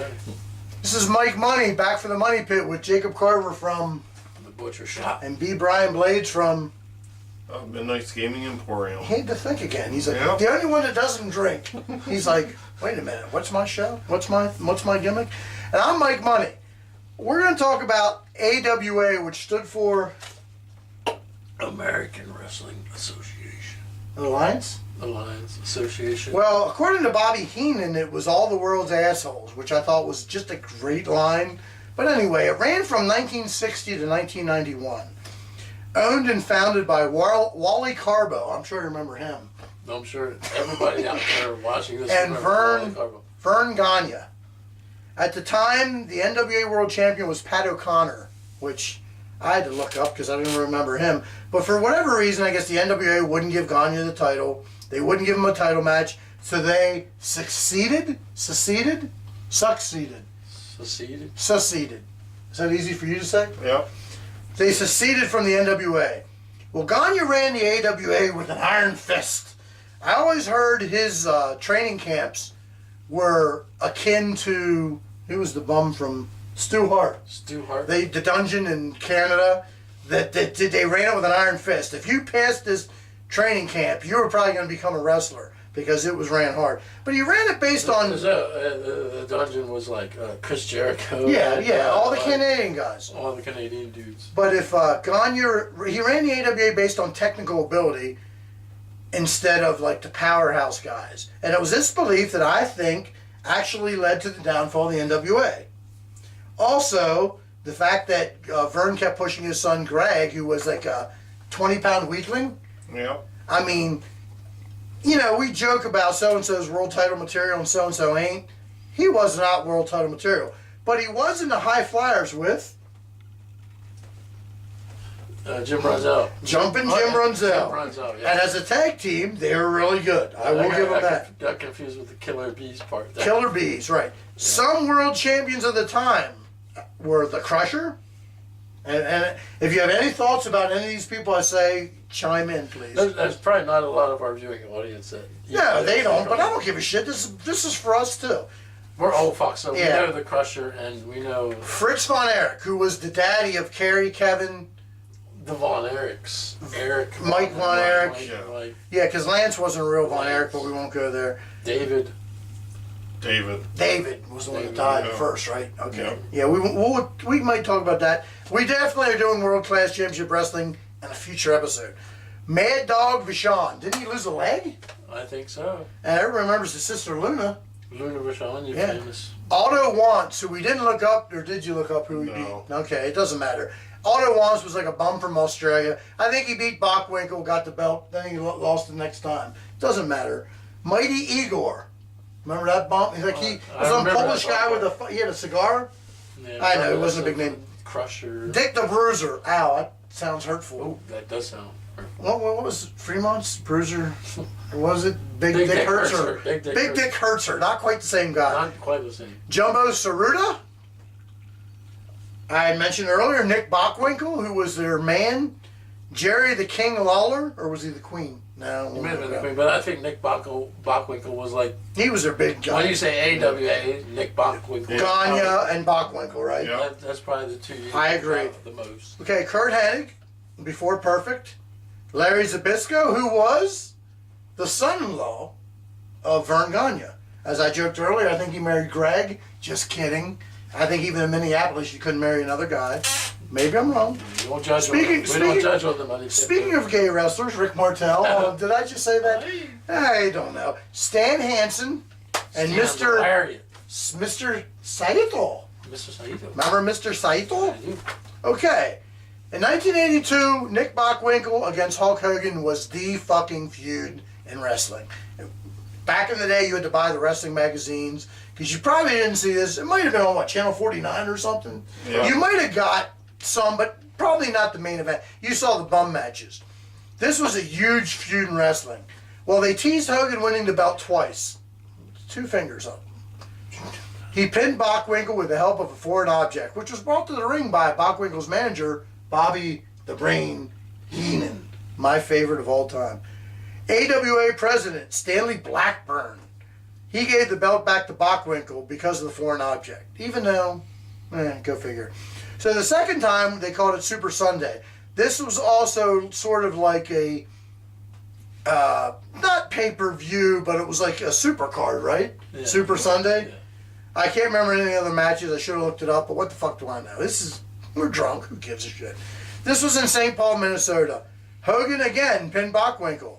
Okay. This is Mike Money, back for the Money Pit with Jacob Carver from The Butcher Shop. and B. Brian Blades from Midnight's Gaming Emporium. He had to think again. He's like, Yeah. the only one that doesn't drink. He's like, wait a minute, what's my show? What's my gimmick? And I'm Mike Money. We're going to talk about AWA, which stood for American Wrestling Association. Alliance. Alliance Association. Well, according to Bobby Heenan, it was all the world's assholes, which I thought was just a great line. But anyway, it ran from 1960 to 1991. Owned and founded by Wally Carbo. I'm sure you remember him. I'm sure everybody out there watching this And remembers Vern Gagne. At the time, the NWA World Champion was Pat O'Connor, which I had to look up because I didn't remember him. But for whatever reason, I guess the NWA wouldn't give Gagne the title. They wouldn't give him a title match, so they seceded. Is that easy for you to say? Yeah. They seceded from the NWA. Well, Gagne ran the AWA with an iron fist. I always heard his training camps were akin to, who was the bum from Stu Hart? Stu Hart. The dungeon in Canada, that they ran it with an iron fist. If you passed this training camp, you were probably going to become a wrestler because it was ran hard. But he ran it based on... The dungeon was like Chris Jericho. Yeah, all the Canadian guys. All the Canadian dudes. But if Gagne, he ran the AWA based on technical ability instead of like the powerhouse guys. And it was this belief that I think actually led to the downfall of the NWA. Also, the fact that Vern kept pushing his son Greg, who was like a 20-pound weakling. Yeah. I mean, you know, we joke about so-and-so's world title material and so-and-so ain't. He was not world title material. But he was in the high flyers with Jim Brunzell. Jumpin' Jim Brunzell. Jim Brunzell, yeah. And as a tag team, they were really good. I will give them that. Got confused with the Killer Bees part. There. Killer Bees, right. Yeah. Some world champions of the time were the Crusher. And if you have any thoughts about any of these people, I say chime in, please. There's probably not a lot of our viewing audience that... No, they don't, but I don't give a shit. This is for us, too. We're old fucks, so yeah. We know the Crusher, and we know... Fritz Von Erich, who was the daddy of Kerry, Kevin... The Von Erichs. Eric. Mike Von Erich. Mike. Yeah, because Lance wasn't a real Von Erich, but we won't go there. David was the one that died first, right? Okay. Yeah, we might talk about that. We definitely are doing World Class Championship Wrestling in a future episode. Mad Dog Vachon. Didn't he lose a leg? I think so. And everyone remembers his sister Luna. Luna Vachon, you're famous. Otto Wantz, who we didn't look up, or did you look up who he beat? Okay, it doesn't matter. Otto Wantz was like a bum from Australia. I think he beat Bockwinkel, got the belt, then he lost the next time. Doesn't matter. Mighty Igor. Remember that bump? He's like he was some Polish guy with he had a cigar. Yeah, I know, it wasn't a big name. Crusher. Dick the Bruiser. Ow, that sounds hurtful. Oh, that does sound hurtful. What was it? Fremont's Bruiser? Or was it Big Dick Hertzer? Big Dick Hertzer. Not quite the same guy. Not quite the same. Jumbo Saruta. I had mentioned earlier Nick Bockwinkel, who was their man. Jerry the King Lawler, or was he the Queen? No. He may have been the Queen, but I think Nick Bockwinkel was like... He was their big guy. When you say AWA, Nick Bockwinkel. Gagne and Bockwinkel, right? Yeah. That's probably the two you I agree. the most. Okay, Kurt Hennig, before Perfect. Larry Zbyszko, who was the son-in-law of Vern Gagne. As I joked earlier, I think he married Greg. Just kidding. I think even in Minneapolis you couldn't marry another guy. Maybe I'm wrong. We don't judge on the money. Speaking of gay wrestlers, Rick Martel. Did I just say that? I don't know. Stan Hansen and Mr. Saito. Mr. Saito. Remember Mr. Saito? I do. Okay. In 1982, Nick Bockwinkel against Hulk Hogan was the fucking feud in wrestling. Back in the day, you had to buy the wrestling magazines because you probably didn't see this. It might have been on, Channel 49 or something? Yeah. You might have got some, but probably not the main event. You saw the bum matches. This was a huge feud in wrestling. Well, they teased Hogan winning the belt twice. 2 fingers up. He pinned Bockwinkel with the help of a foreign object, which was brought to the ring by Bockwinkel's manager, Bobby the Brain Heenan, my favorite of all time. AWA President Stanley Blackburn he gave the belt back to Bockwinkel because of the foreign object. Even though, go figure. So the second time, they called it Super Sunday. This was also sort of like a, not pay-per-view, but it was like a super card, right? Yeah. Super Sunday. Yeah. I can't remember any other matches. I should have looked it up, but what the fuck do I know? We're drunk. Who gives a shit? This was in St. Paul, Minnesota. Hogan again pinned Bockwinkel.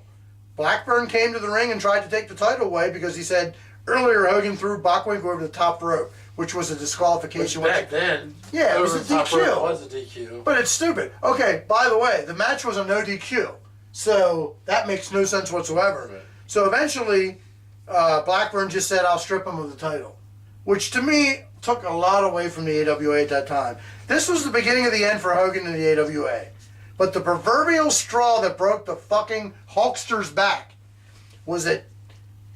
Blackburn came to the ring and tried to take the title away because he said earlier Hogan threw Bockwinkel over the top rope, which was a disqualification. Which back then, Yeah, it was over a the top DQ. rope, it was a DQ. But it's stupid. Okay, by the way, the match was a no DQ. So that makes no sense whatsoever. Right. So eventually, Blackburn just said, I'll strip him of the title. Which to me took a lot away from the AWA at that time. This was the beginning of the end for Hogan and the AWA. But the proverbial straw that broke the fucking Hulkster's back was that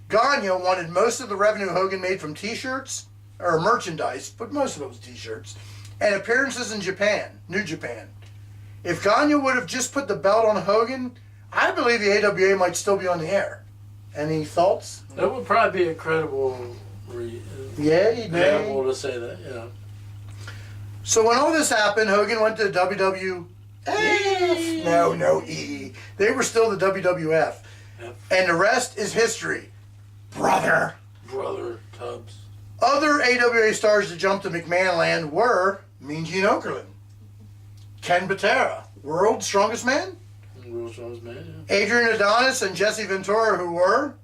Gagne wanted most of the revenue Hogan made from t-shirts, or merchandise, but most of it was t-shirts, and appearances in Japan, New Japan. If Gagne would have just put the belt on Hogan, I believe the AWA might still be on the air. Any thoughts? That would probably be a credible, Yay, nay. credible to say that, yeah. So when all this happened, Hogan went to WWF. No, E. They were still the WWF. Yep. And the rest is history. Brother. Brother Tubbs. Other AWA stars that jumped to McMahon land were Mean Gene Okerlund, Ken Patera, World's Strongest Man, World's Strongest Man, Adrian Adonis and Jesse Ventura, who were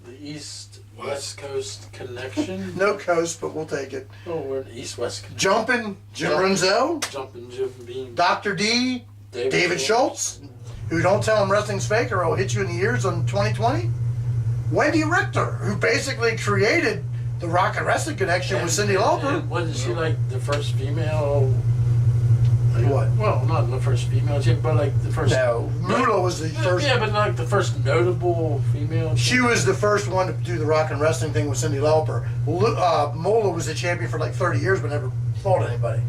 yeah. The East-West Coast Connection. no coast, but we'll take it. Oh, we're in East-West Connection. Jumpin' Jim Renzel, Jumping Jim Beam. Dr. D, David Schultz, who don't tell him wrestling's fake or I'll hit you in the ears on 2020. Wendy Richter, who basically created the Rock and Wrestling Connection with Cyndi Lauper. And wasn't she like the first female? What? Well, not the first female chick, but like the first. No, Moolah was the first. Yeah, but like the first notable female. She was the first one to do the Rock and Wrestling thing with Cyndi Lauper. Moolah was the champion for like 30 years but never fought anybody.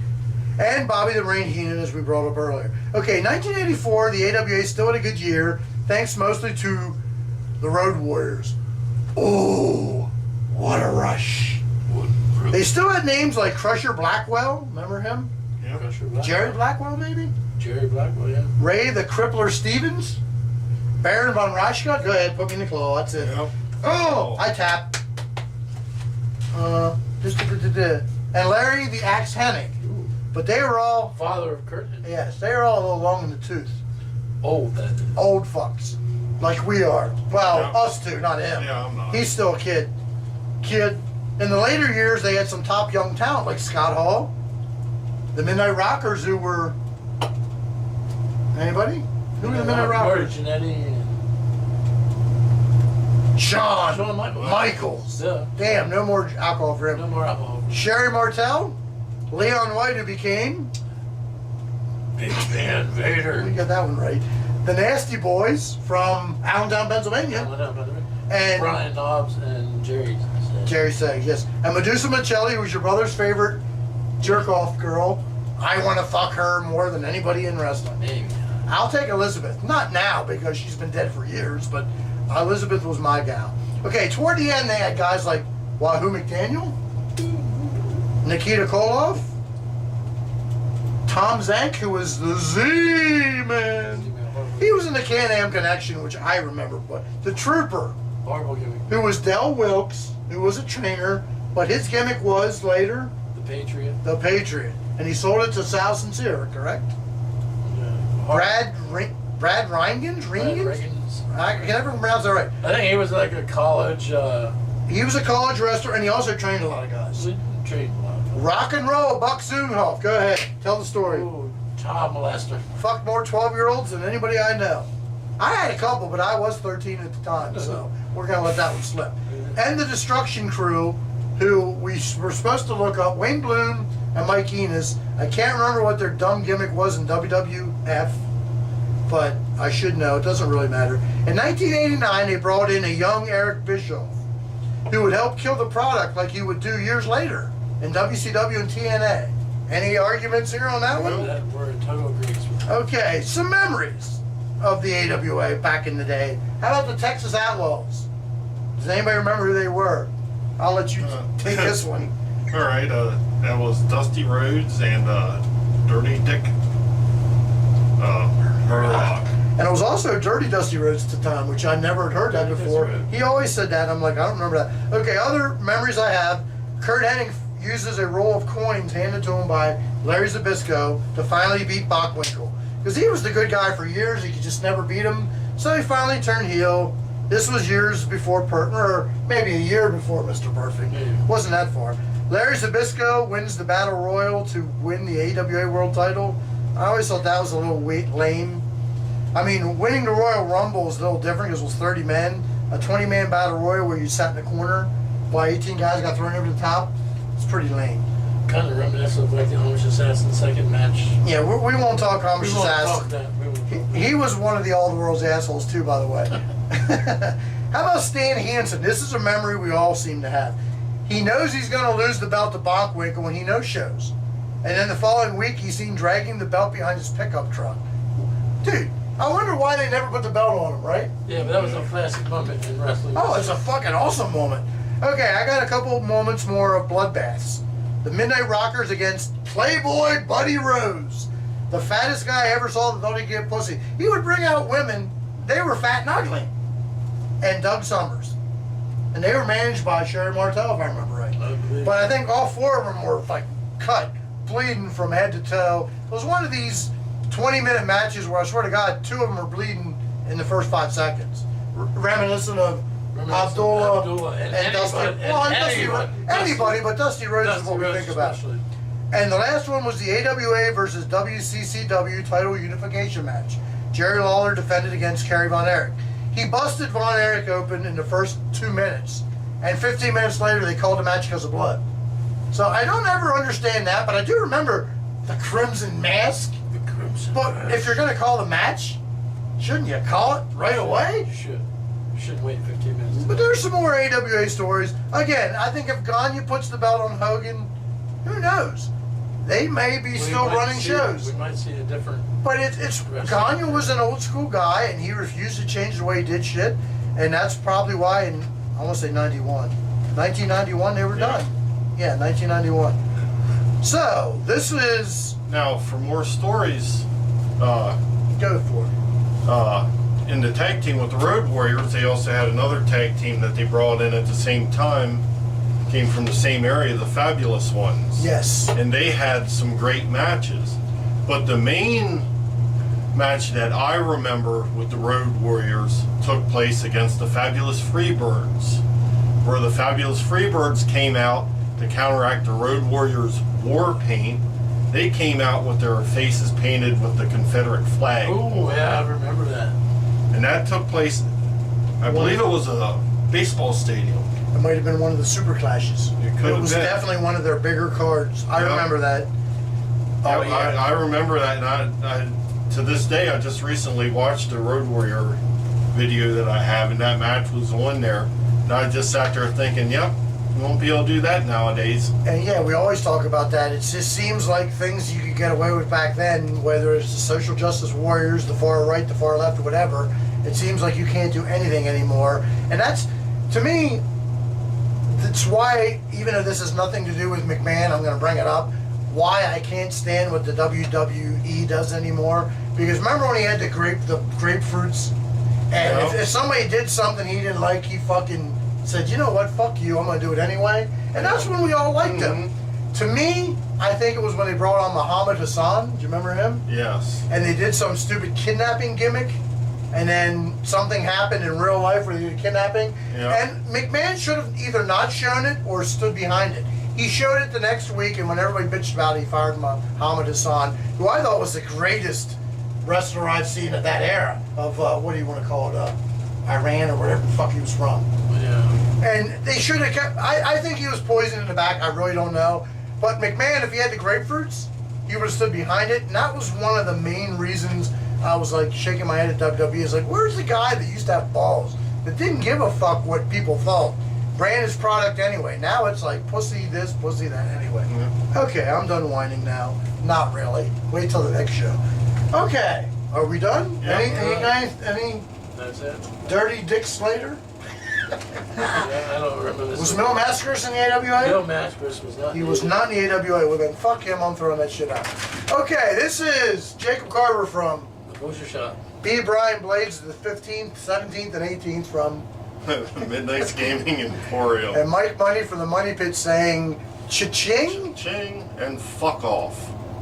And Bobby the Brain Heenan, as we brought up earlier. Okay, 1984, the AWA still had a good year, thanks mostly to the Road Warriors. Oh, what a rush. They still had names like Crusher Blackwell, remember him? Yeah. Jerry Blackwell, maybe? Jerry Blackwell, yeah. Ray the Crippler Stevens? Baron von Raschke? Go ahead, put me in the claw, that's it. Yep. Oh, I tap. And Larry the Axe Hennig. Ooh. But they were all, Father of Kurt Hennig. yes, they were all a little long in the tooth. Old, that is. Old fucks. Like we are. Well, Yeah. us two, not him. Yeah, I'm not. He's still a kid. In the later years, they had some top young talent like Scott Hall, the Midnight Rockers, who were. Anybody? Who were the Midnight Marty Rockers? Jannetty and Shawn Shawn Michaels. Michaels. Yeah. Damn, no more alcohol for No him. more alcohol. Sherry Martel, Leon White, who became. Big Van Vader. We got that one right. The Nasty Boys from Allentown, Pennsylvania, and Brian Knobs and Jerry. Jerry Sagg, yes, and Medusa Michelli, who's your brother's favorite jerk-off girl. I want to fuck her more than anybody in wrestling. Maybe. I'll take Elizabeth. Not now because she's been dead for years, but Elizabeth was my gal. Okay, toward the end they had guys like Wahoo McDaniel, Nikita Koloff, Tom Zank, who was the Z-Man. He was in the Can-Am Connection, which I remember, but the Trooper, Horrible gimmick. who was Del Wilkes, who was a trainer, but his gimmick was later The Patriot. the Patriot, and he sold it to Sal Sincere, correct? Brad Reingens? Reagan's. I can never pronounce that right. I think he was like a college. He was a college wrestler, and he also trained a lot of guys. We trained a lot. Rock and roll, Buck Zumhoff. Go ahead, tell the story. Ooh, child molester. Fucked more 12-year-olds than anybody I know. I had a couple, but I was 13 at the time, so we're gonna let that one slip. And the Destruction Crew, who we were supposed to look up, Wayne Bloom and Mike Enos. I can't remember what their dumb gimmick was in WWF, but I should know. It doesn't really matter. In 1989, they brought in a young Eric Bischoff, who would help kill the product like he would do years later in WCW and TNA. Any arguments here on that one? That we're in total agreement with. Okay, some memories of the AWA back in the day. How about the Texas Outlaws? Does anybody remember who they were? I'll let you take this one. All right, that was Dusty Rhodes and Dirty Dick Murdoch. And it was also Dirty Dusty Rhodes at the time, which I never had heard that Dirty before. Dusty Rhodes. He always said that. I'm like, I don't remember that. Okay, other memories I have. Kurt Hennig uses a roll of coins handed to him by Larry Zbyszko to finally beat Bockwinkel. Because he was the good guy for years. He could just never beat him. So he finally turned heel. This was years before or maybe a year before Mr. Perfect. Yeah. Wasn't that far. Larry Zbyszko wins the Battle Royal to win the AWA World title. I always thought that was a little lame. I mean, winning the Royal Rumble is a little different because it was 30 men. A 20-man Battle Royal where you sat in the corner while 18 guys got thrown over the top. It's pretty lame. Kind of reminiscent of like the Amish Assassin second match. Yeah, we won't talk Amish We won't talk Assassin. that. We won't talk that. He was one of the All the World's assholes too, by the way. How about Stan Hansen? This is a memory we all seem to have. He knows he's going to lose the belt to Bockwinkel when he no-shows. And then the following week, he's seen dragging the belt behind his pickup truck. Dude, I wonder why they never put the belt on him, right? Yeah, but that was a classic moment in wrestling. Oh, it's a fucking awesome moment. Okay, I got a couple moments more of bloodbaths. The Midnight Rockers against Playboy Buddy Rose. The fattest guy I ever saw that thought he'd get pussy. He would bring out women, they were fat and ugly. And Doug Summers. And they were managed by Sherry Martel, if I remember right. I believe. But I think all four of them were like cut, bleeding from head to toe. It was one of these 20-minute matches where I swear to God, two of them were bleeding in the first 5 seconds. Reminiscent of Abdullah and Dusty. Well, and anybody, but Dusty Rhodes is what we think about. Especially. And the last one was the AWA versus WCCW title unification match. Jerry Lawler defended against Kerry Von Erich. He busted Von Erich open in the first 2 minutes, and 15 minutes later they called the match because of blood. So I don't ever understand that, but I do remember the Crimson Mask. The Crimson But Mask. if you're going to call the match, shouldn't you call it right away? You should. You shouldn't wait 15 minutes. But there's some more AWA stories. Again, I think if Gagne puts the belt on Hogan, who knows? They may be still running shows. We might see a different. But it's Gagne was an old school guy, and he refused to change the way he did shit, and that's probably why in I want to say 1991 they were done. Yeah, 1991. So this is Now, for more stories, go for it. in the tag team with the Road Warriors, they also had another tag team that they brought in at the same time, came from the same area, the Fabulous Ones. Yes. And they had some great matches. But the main match that I remember with the Road Warriors took place against the Fabulous Freebirds, where the Fabulous Freebirds came out to counteract the Road Warriors' war paint. They came out with their faces painted with the Confederate flag. Oh, yeah, I remember that. And that took place, I believe it was a baseball stadium. It might have been one of the Super Clashes. It could have was been. definitely one of their bigger cards. I Yeah. remember that. Oh, yeah. I remember that, and I to this day, I just recently watched the Road Warrior video that I have, and that match was on there. And I just sat there thinking, yep, you won't be able to do that nowadays. And yeah, we always talk about that. It just seems like things you could get away with back then, whether it's the social justice warriors, the far right, the far left, or whatever. It seems like you can't do anything anymore. And that's, to me, that's why, even if this has nothing to do with McMahon, I'm going to bring it up, why I can't stand what the WWE does anymore. Because remember when he had the grapefruits? And Yeah. if somebody did something he didn't like, he fucking said, you know what, fuck you, I'm going to do it anyway. And that's when we all liked him. To me, I think it was when they brought on Muhammad Hassan. Do you remember him? Yes. And they did some stupid kidnapping gimmick. And then something happened in real life where they did kidnapping. Yeah. And McMahon should have either not shown it or stood behind it. He showed it the next week, and when everybody bitched about it, he fired Muhammad Hassan, who I thought was the greatest wrestler I've seen of that era of, what do you want to call it, Iran or whatever the fuck he was from. Yeah. And they should have kept, I think he was poisoned in the back, I really don't know. But McMahon, if he had the grapefruits, he would have stood behind it, and that was one of the main reasons I was like shaking my head at WWE. It's like, where's the guy that used to have balls, that didn't give a fuck what people thought? Brand his product anyway. Now it's like pussy this, pussy that anyway. Yeah. Okay, I'm done whining now. Not really. Wait till the next show. Okay, are we done? Yeah. Any That's it. dirty Dick Slater? I don't remember this. Was Mil Mascaris in the AWA? Bill Mascaris was not. He was not in the AWA. Well, then fuck him. I'm throwing that shit out. Okay, this is Jacob Carver from The Butcher Shop. B. Brian Blades, the 15th, 17th, and 18th from, Midnight's Gaming Emporium. and Mike Money from the Money Pit saying, cha-ching? Ching and fuck off.